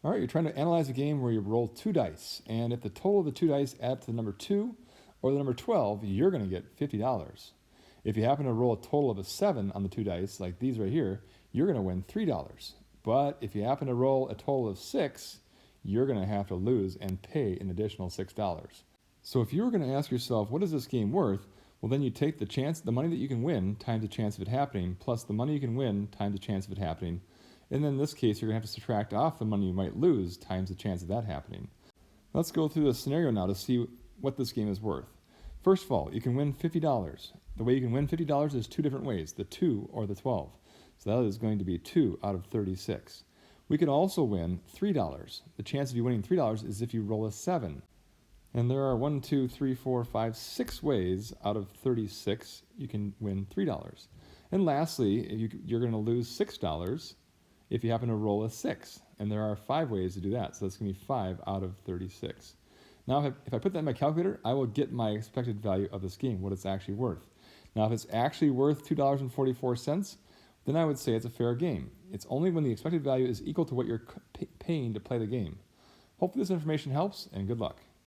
All right, you're trying to analyze a game where you roll two dice, and if the total of the two dice add up to the number 2 or the number 12, you're going to get $50. If you happen to roll a total of a 7 on the two dice, like these right here, you're going to win $3. But if you happen to roll a total of 6, you're going to have to lose and pay an additional $6. So if you were going to ask yourself, what is this game worth? Well, then you take the money that you can win times the chance of it happening, plus the money you can win times the chance of it happening. And then in this case, you're going to have to subtract off the money you might lose times the chance of that happening. Let's go through the scenario now to see what this game is worth. First of all, you can win $50. The way you can win $50 is two different ways, the 2 or the 12. So that is going to be 2 out of 36. We can also win $3. The chance of you winning $3 is if you roll a 7. And there are 1, 2, 3, 4, 5, 6 ways out of 36 you can win $3. And lastly, you're going to lose $6 if you happen to roll a 6. And there are 5 ways to do that. So that's going to be 5 out of 36. Now, if I put that in my calculator, I will get my expected value of this game, what it's actually worth. Now, if it's actually worth $2.44, then I would say it's a fair game. It's only when the expected value is equal to what you're paying to play the game. Hopefully this information helps, and good luck.